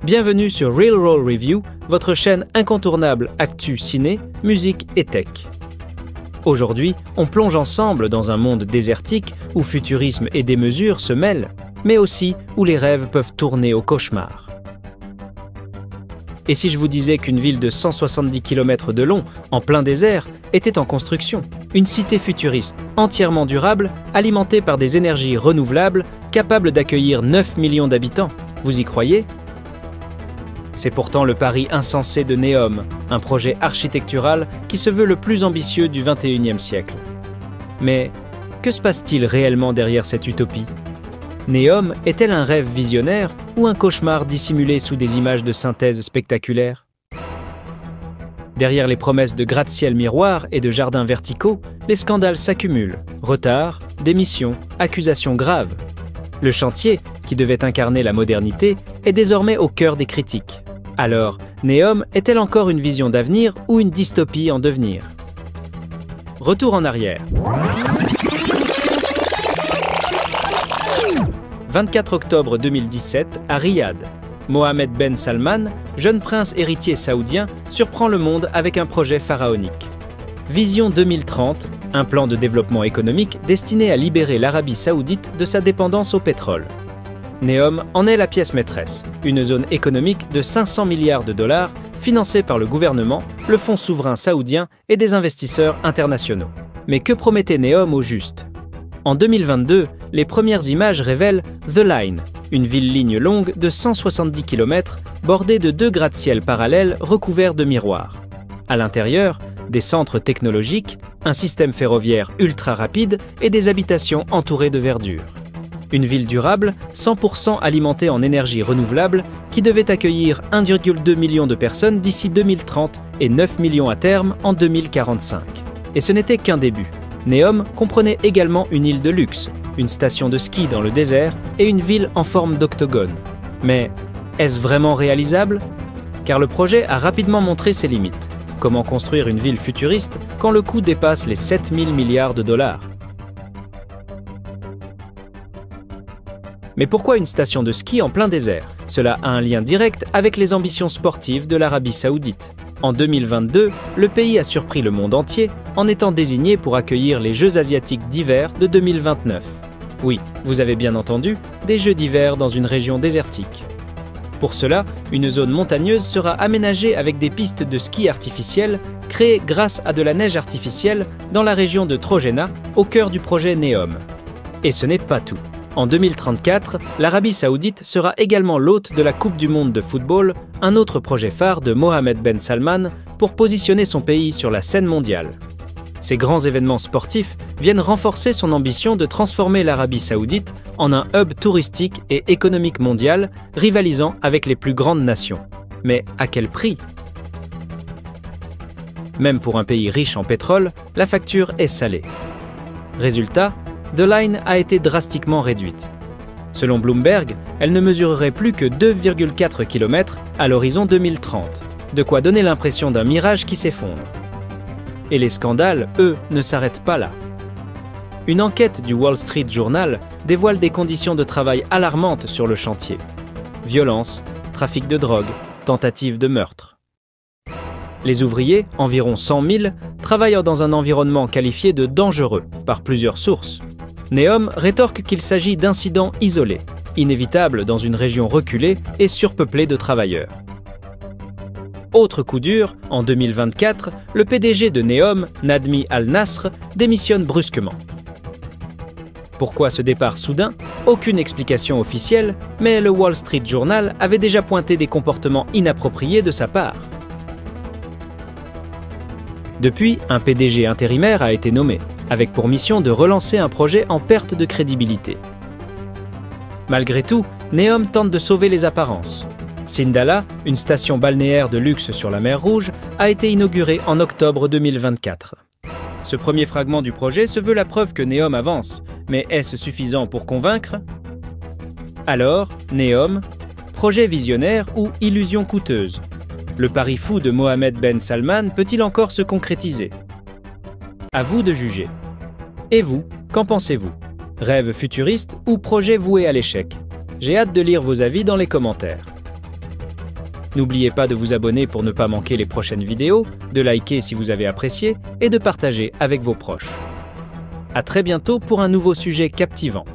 Bienvenue sur Real Roll Review, votre chaîne incontournable actu ciné, musique et tech. Aujourd'hui, on plonge ensemble dans un monde désertique où futurisme et démesure se mêlent, mais aussi où les rêves peuvent tourner au cauchemar. Et si je vous disais qu'une ville de 170 km de long, en plein désert, était en construction? Une cité futuriste, entièrement durable, alimentée par des énergies renouvelables, capable d'accueillir 9 millions d'habitants. Vous y croyez? C'est pourtant le pari insensé de Neom, un projet architectural qui se veut le plus ambitieux du XXIe siècle. Mais que se passe-t-il réellement derrière cette utopie? Neom est-elle un rêve visionnaire ou un cauchemar dissimulé sous des images de synthèse spectaculaires? Derrière les promesses de gratte-ciel miroirs et de jardins verticaux, les scandales s'accumulent. Retards, démissions, accusations graves. Le chantier, qui devait incarner la modernité, est désormais au cœur des critiques. Alors, Neom est-elle encore une vision d'avenir ou une dystopie en devenir? Retour en arrière. 24 octobre 2017, à Riyad, Mohammed Ben Salman, jeune prince héritier saoudien, surprend le monde avec un projet pharaonique. Vision 2030, un plan de développement économique destiné à libérer l'Arabie saoudite de sa dépendance au pétrole. Neom en est la pièce maîtresse, une zone économique de 500 milliards de dollars financée par le gouvernement, le fonds souverain saoudien et des investisseurs internationaux. Mais que promettait Neom au juste? En 2022, les premières images révèlent The Line, une ville-ligne longue de 170 km bordée de 2 gratte-ciel parallèles recouverts de miroirs. À l'intérieur, des centres technologiques, un système ferroviaire ultra rapide et des habitations entourées de verdure. Une ville durable, 100% alimentée en énergie renouvelable, qui devait accueillir 1,2 million de personnes d'ici 2030 et 9 millions à terme en 2045. Et ce n'était qu'un début. Neom comprenait également une île de luxe, une station de ski dans le désert et une ville en forme d'octogone. Mais est-ce vraiment réalisable? Car le projet a rapidement montré ses limites. Comment construire une ville futuriste quand le coût dépasse les 7000 milliards de dollars? Mais pourquoi une station de ski en plein désert? Cela a un lien direct avec les ambitions sportives de l'Arabie saoudite. En 2022, le pays a surpris le monde entier en étant désigné pour accueillir les Jeux asiatiques d'hiver de 2029. Oui, vous avez bien entendu, des Jeux d'hiver dans une région désertique. Pour cela, une zone montagneuse sera aménagée avec des pistes de ski artificielles créées grâce à de la neige artificielle dans la région de Trojena, au cœur du projet Neom. Et ce n'est pas tout. En 2034, l'Arabie saoudite sera également l'hôte de la Coupe du monde de football, un autre projet phare de Mohammed Ben Salman pour positionner son pays sur la scène mondiale. Ces grands événements sportifs viennent renforcer son ambition de transformer l'Arabie saoudite en un hub touristique et économique mondial, rivalisant avec les plus grandes nations. Mais à quel prix? Même pour un pays riche en pétrole, la facture est salée. Résultat, The Line a été drastiquement réduite. Selon Bloomberg, elle ne mesurerait plus que 2,4 km à l'horizon 2030, de quoi donner l'impression d'un mirage qui s'effondre. Et les scandales, eux, ne s'arrêtent pas là. Une enquête du Wall Street Journal dévoile des conditions de travail alarmantes sur le chantier. Violence, trafic de drogue, tentatives de meurtre. Les ouvriers, environ 100 000, travaillent dans un environnement qualifié de dangereux par plusieurs sources. Neom rétorque qu'il s'agit d'incidents isolés, inévitables dans une région reculée et surpeuplée de travailleurs. Autre coup dur, en 2024, le PDG de Neom, Nadmi Al-Nasr, démissionne brusquement. Pourquoi ce départ soudain? Aucune explication officielle, mais le Wall Street Journal avait déjà pointé des comportements inappropriés de sa part. Depuis, un PDG intérimaire a été nommé, avec pour mission de relancer un projet en perte de crédibilité. Malgré tout, Neom tente de sauver les apparences. Sindalah, une station balnéaire de luxe sur la mer Rouge, a été inaugurée en octobre 2024. Ce premier fragment du projet se veut la preuve que Neom avance, mais est-ce suffisant pour convaincre? Alors, Neom, projet visionnaire ou illusion coûteuse? Le pari fou de Mohammed Ben Salman peut-il encore se concrétiser? À vous de juger. Et vous, qu'en pensez-vous? Rêve futuriste ou projet voué à l'échec? J'ai hâte de lire vos avis dans les commentaires. N'oubliez pas de vous abonner pour ne pas manquer les prochaines vidéos, de liker si vous avez apprécié et de partager avec vos proches. À très bientôt pour un nouveau sujet captivant.